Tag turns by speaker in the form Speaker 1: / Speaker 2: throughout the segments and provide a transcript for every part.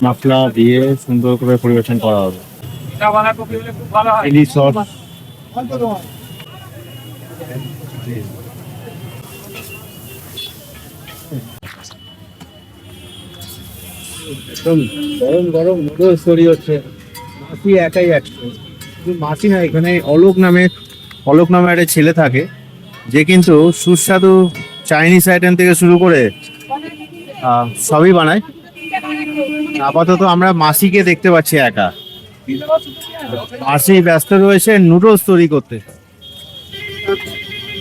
Speaker 1: মশলা দিয়ে সুন্দর করে পরিবেশন করা হবে। চিলি সস, একদম গরম গরম নুডলস তৈরি হচ্ছে। মাসি একাই একশো, মাসি না, এখানে অলোক নামে একটা ছেলে থাকে, যে কিন্তু সুস্বাদু চাইনিজ আইটেম থেকে শুরু করে সবই বানায়। আপাতত আমরা মাসিকে দেখতে পাচ্ছি একা। মাসি ব্যস্ত রয়েছে নুডলস তৈরি করতে।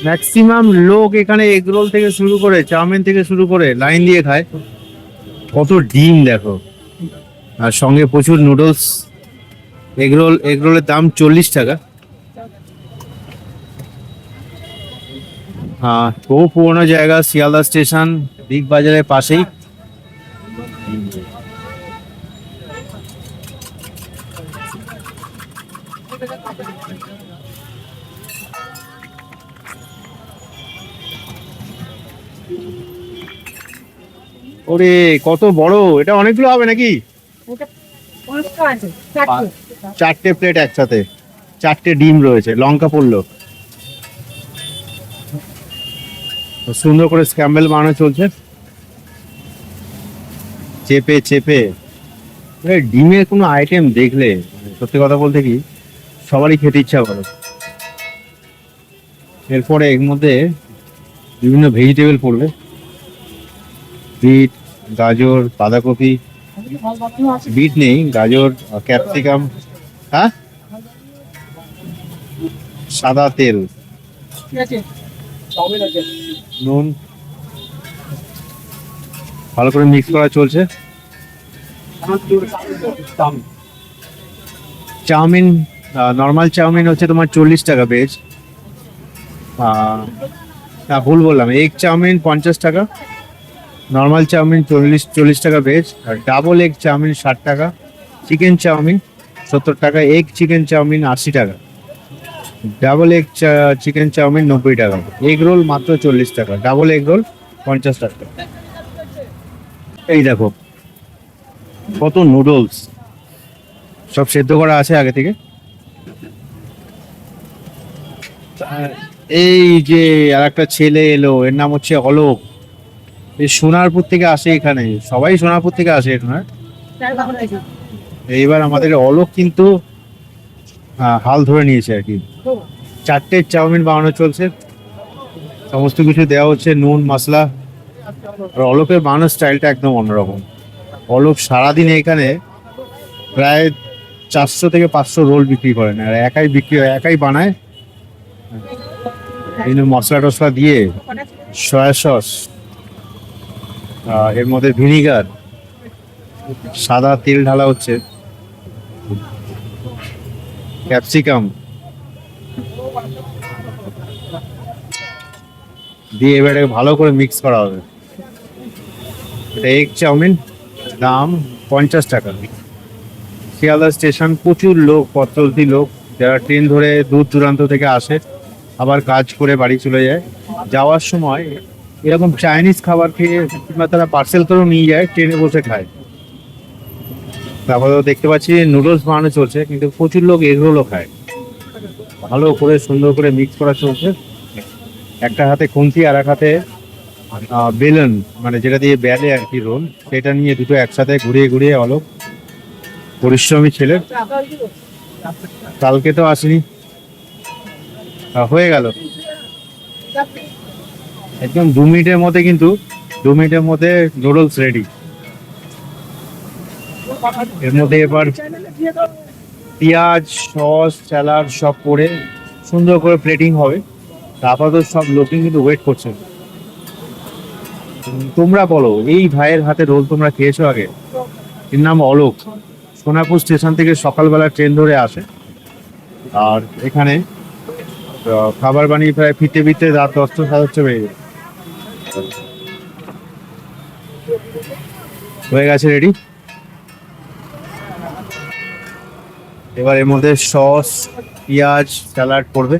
Speaker 1: ম্যাক্সিমাম লোক এখানে এগরোল থেকে শুরু করে চাউমিন থেকে শুরু করে লাইন দিয়ে খায়। কত ডিম দেখো, আর সঙ্গে প্রচুর নুডলস। এগরোলের দাম 40 টাকা। হ্যাঁ, বহু পুরোনো জায়গা, শিয়ালদা স্টেশন, বিগ বাজারের পাশেই। ওরে কত বড়, এটা অনেকগুলো হবে নাকি? 4টে প্লেট একসাথে, 4টে ডিম রয়েছে, লঙ্কা পড়লো। সুন্দর করে স্ক্র্যাম্বল বানানো চলছে চেপে চেপে। ডিমের কোনো আইটেম দেখলে সত্যি কথা বলতে কি সবারই খেতে ইচ্ছা করে। এরপরে এর মধ্যে বিভিন্ন ভেজিটেবল পড়বে, বিট, গাজর, বাঁধাকপি। বিট নেই, গাজর, ক্যাপসিকাম। হ্যাঁ, সাদা তেল, নুন, ভালো করে মিক্স করা চলছে। চাউমিন, নর্মাল চাউমিন হচ্ছে তোমার 40 টাকা ভেজ। না, ভুল বললাম, এগ চাউমিন 50 টাকা, নর্মাল চাউমিন 40 টাকা ভেজ, আর ডাবল এগ চাউমিন 60 টাকা, চিকেন চাউমিন 70 টাকা, এগ চিকেন চাউমিন 80 টাকা, ডাবল এগ চিকেন চাউমিন 90 টাকা, এগ রোল মাত্র 40 টাকা, ডাবল এগ রোল 50 টাকা। এই দেখো কত নুডলস, সব সেদ্ধ করা আছে আগে থেকে। এই যে আর একটা ছেলে এলো, এর নাম হচ্ছে অলোক। এই সোনারপুর থেকে আসে, এখানে সবাই সোনারপুর থেকে আসে এখানে। এইবার আমাদের অলোক কিন্তু হাল ধরে নিয়েছে আর কি। 4টে চাউমিন বানানো চলছে, সমস্ত কিছু দেওয়া হচ্ছে, নুন, মশলা। আর অলোকের বানানোর স্টাইলটা একদম অন্যরকম। অলোক সারাদিন এখানে প্রায় 400 থেকে 500 রোল বিক্রি করেন, আর একাই বানায়। মশলা টসলা দিয়ে, সয়া সস, এর মধ্যে ভিনিগার, সাদা তেল ঢালা হচ্ছে, ক্যাপসিকাম দিয়ে এবারে ভালো করে মিক্স করা হবে। এটা এগ চাউমিন, দাম 50 টাকা। শিয়ালদা স্টেশন, প্রচুর লোক, পথ চলতি লোক, যারা ট্রেন ধরে দূর দূরান্ত থেকে আসে, আবার কাজ করে বাড়ি চলে যায়। যাওয়ার সময় এরকম চাইনিজ খাবার খেয়ে কিংবা তারা পার্সেল করেও নিয়ে যায়, ট্রেনে বসে খায়। তারপরে দেখতে পাচ্ছি নুডলস বানানো চলছে, কিন্তু প্রচুর লোক এগরোলও খায়। ভালো করে সুন্দর করে মিক্স করা চলছে। একটা হাতে খুন্তি আর এক হাতে বেলন, মানে যেটা দিয়ে বেলে আর কি রোল, সেটা নিয়ে দুটো একসাথে ঘুরিয়ে ঘুরিয়ে। অলোক পরিশ্রমী ছেলে, কালকে তো আসেনি, হয়ে গেল একদম 2 মিনিটের মধ্যে। কিন্তু 2 মিনিটের মধ্যে নুডলস রেডি। এর মধ্যে এবার পেঁয়াজ, সস, স্যালাড সব পরে সুন্দর করে প্লেটিং হবে। আপাতত সব লোকই কিন্তু ওয়েট করছে। তোমরা বলো, এই ভাইয়ের হাতে রোল তোমরা খেয়েছো আগে? এর নাম অলোক, সোনারপুর স্টেশন থেকে সকালবেলা ট্রেন ধরে আসে, আর এখানে খাবার বানিয়ে প্রায় ফিরতে ফিরতে রাত 10টা 10:30 বেজে যায়। হয়ে গেছে রেডি। এবার এর মধ্যে সস, পেঁয়াজ, স্যালাড পড়বে।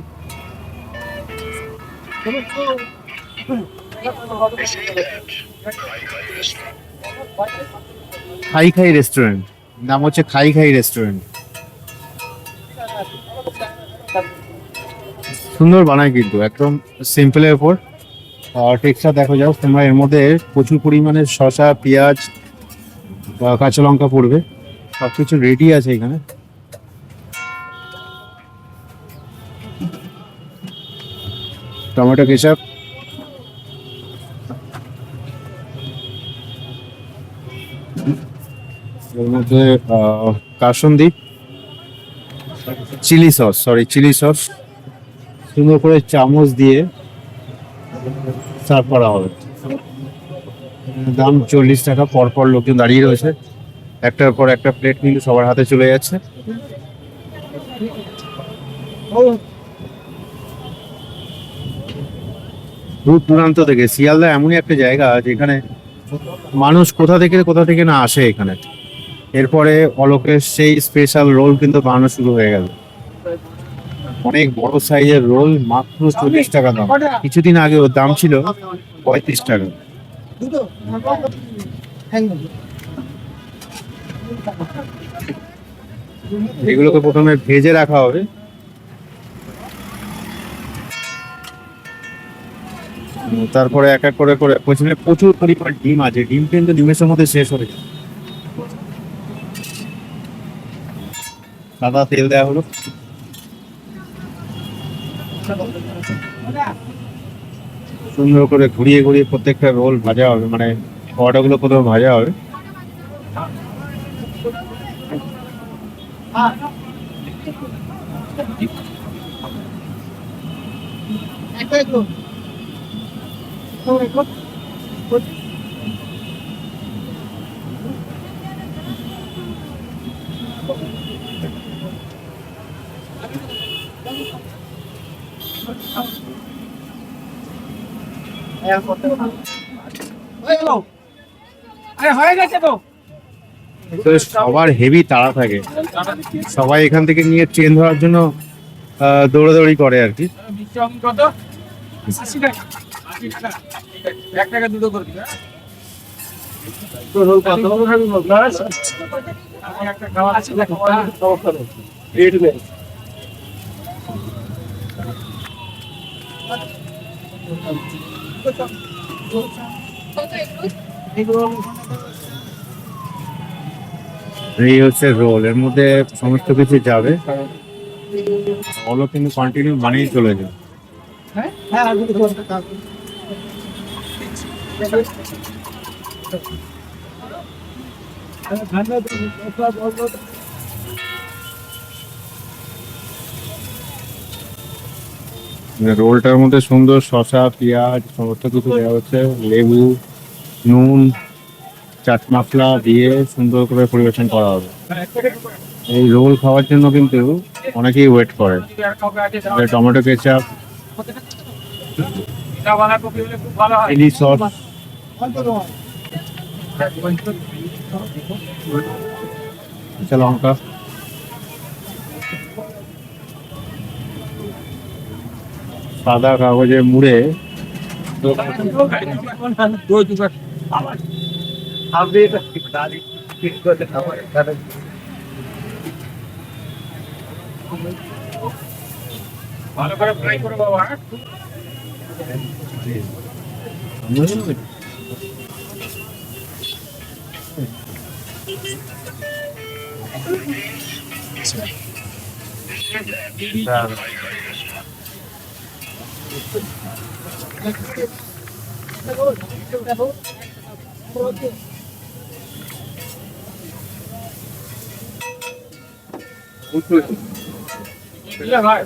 Speaker 1: খাই খাই রেস্টুরেন্ট, নাম হচ্ছে খাই খাই রেস্টুরেন্ট। সুন্দর বানায় কিন্তু একদম সিম্পলের উপর। টেক্সচার দেখো, যাও তোমরা, এর মধ্যে প্রচুর পরিমাণে শসা, পেঁয়াজ, কাঁচা লঙ্কা পড়বে, সবকিছু রেডি আছে এখানে। টমেটো কেচাপ, এর মধ্যে কাসুন্দি, চিলি সস সুন্দর করে চামচ দিয়ে সার্ভ করা হবে। দাম 40 টাকা। পরপর লোকজন দাঁড়িয়ে রয়েছে, একটার পর একটা প্লেট কিন্তু সবার হাতে চলে যাচ্ছে। দূর দূরান্ত থেকে, শিয়ালদা এমনই একটা জায়গা যেখানে মানুষ কোথা থেকে না আসে এখানে। এরপরে অলোকের সেই স্পেশাল রোল কিন্তু বানানো শুরু হয়ে গেল। অনেক বড় সাইজের রোল, মাত্র 40 টাকা দাম। কিছুদিন আগে ওর দাম ছিল 35 টাকা। এগুলোকে প্রথমে ভেজে রাখা হবে, তারপরে এক এক করে করে পেছনে প্রচুর পরিমাণ ডিম আছে। ডিম কিন্তু নিমেষের মধ্যে শেষ হয়ে যায়। সাদা তেল দেওয়া হলো, সুন্দর করে ঘুরিয়ে ঘুরিয়ে প্রত্যেকটা রোল ভাজা হবে, মানে পরোটাগুলো প্রথমে ভাজা হবে। তো সবার হেভি তাড়া থাকে, সবাই এখান থেকে নিয়ে ট্রেন ধরার জন্য দৌড়াদৌড়ি করে আর কি। এই হচ্ছে রোল, এর মধ্যে সমস্ত কিছু যাবে। ওগুলো কিন্তু কন্টিনিউ বানিয়ে চলে যায়। রোলটার মধ্যে সুন্দর শসা, পেঁয়াজ সমস্ত কিছু দেওয়া হচ্ছে, লেবু, নুন, চাট মশলা দিয়ে সুন্দর করে পরিবেশন করা হবে। এই রোল খাওয়ার জন্য কিন্তু অনেকেই ওয়েট করে। টমেটো কেচাপ, চিলি সস, কাঁচা লঙ্কা, সাদা কাগজে মুড়ে
Speaker 2: ভালো করে ফ্রাই করো বাবা।
Speaker 1: ভাই